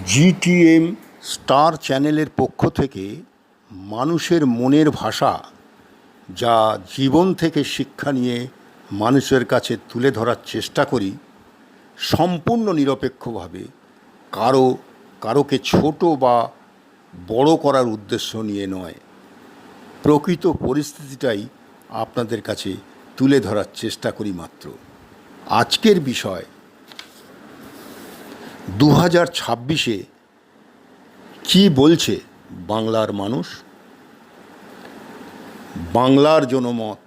GTM star চ্যানেলের পক্ষ থেকে মানুষের মনের ভাষা, যা জীবন থেকে শিক্ষা নিয়ে মানুষের কাছে তুলে ধরার চেষ্টা করি, সম্পূর্ণ নিরপেক্ষভাবে কারোকে ছোট বা বড় করার উদ্দেশ্য নিয়ে নয়। প্রকৃত পরিস্থিতিটাই আপনাদের কাছে তুলে ধরার চেষ্টা করি মাত্র। আজকের বিষয় 2026-এ কী বলছে বাংলার মানুষ। বাংলার জনমত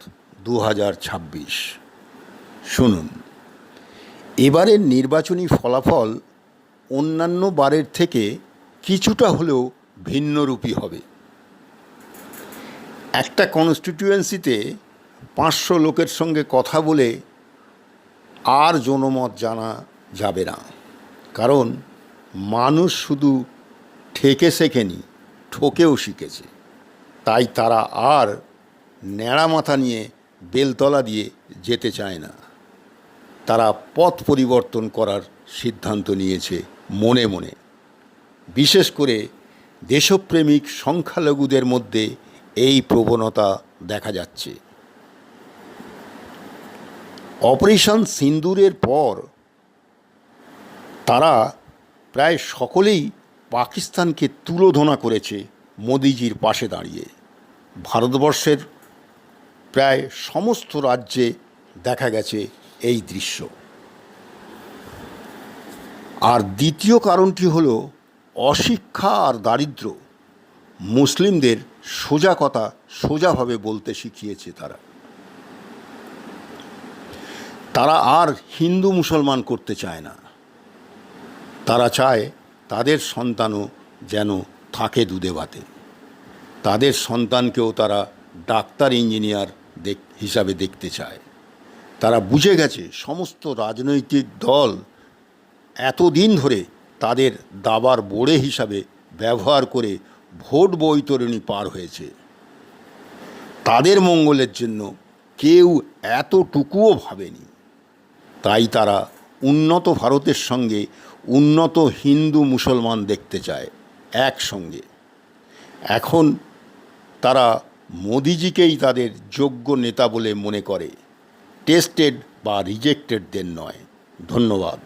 2026 শুনুন। এবারের নির্বাচনী ফলাফল অন্যান্য বারের থেকে কিছুটা হলেও ভিন্নরূপী হবে। একটা কনস্টিটিউয়েন্সিতে 500 লোকের সঙ্গে কথা বলে আর জনমত জানা যাবে না, কারণ মানুষ শুধু ঠেকে শেখেনি, ঠকেও শিখেছে। তাই তারা আর ন্যাড়া মাথা নিয়ে বেলতলা দিয়ে যেতে চায় না। তারা পথ পরিবর্তন করার সিদ্ধান্ত নিয়েছে মনে মনে। বিশেষ করে দেশপ্রেমিক সংখ্যালঘুদের মধ্যে এই প্রবণতা দেখা যাচ্ছে। অপারেশন সিন্দুরের পর তারা প্রায় সকলেই পাকিস্তানকে তুলোধনা করেছে মোদিজির পাশে দাঁড়িয়ে। ভারতবর্ষের প্রায় সমস্ত রাজ্যে দেখা গেছে এই দৃশ্য। আর দ্বিতীয় কারণটি হলো অশিক্ষা আর দারিদ্র্য। মুসলিমদের সোজা কথা সোজাভাবে বলতে শিখিয়েছে তারা আর হিন্দু মুসলমান করতে চায় না। তারা চায় তাদের সন্তানও যেন থাকে দুধে ভাতে। তাদের সন্তানকেও তারা ডাক্তার, ইঞ্জিনিয়ার হিসাবে দেখতে চায়। তারা বুঝে গেছে সমস্ত রাজনৈতিক দল এতদিন ধরে তাদের দাবার বোড়ে হিসাবে ব্যবহার করে ভোট বৈতরণী পার হয়েছে। তাদের মঙ্গলের জন্য কেউ এতটুকুও ভাবেনি। তাই তারা উন্নত ভারতের সঙ্গে উন্নত হিন্দু মুসলমান দেখতে চায় একসঙ্গে। এখন তারা মোদিজিকেই তাদের যোগ্য নেতা বলে মনে করে, টেস্টেড বা রিজেক্টেডদের নয়। ধন্যবাদ।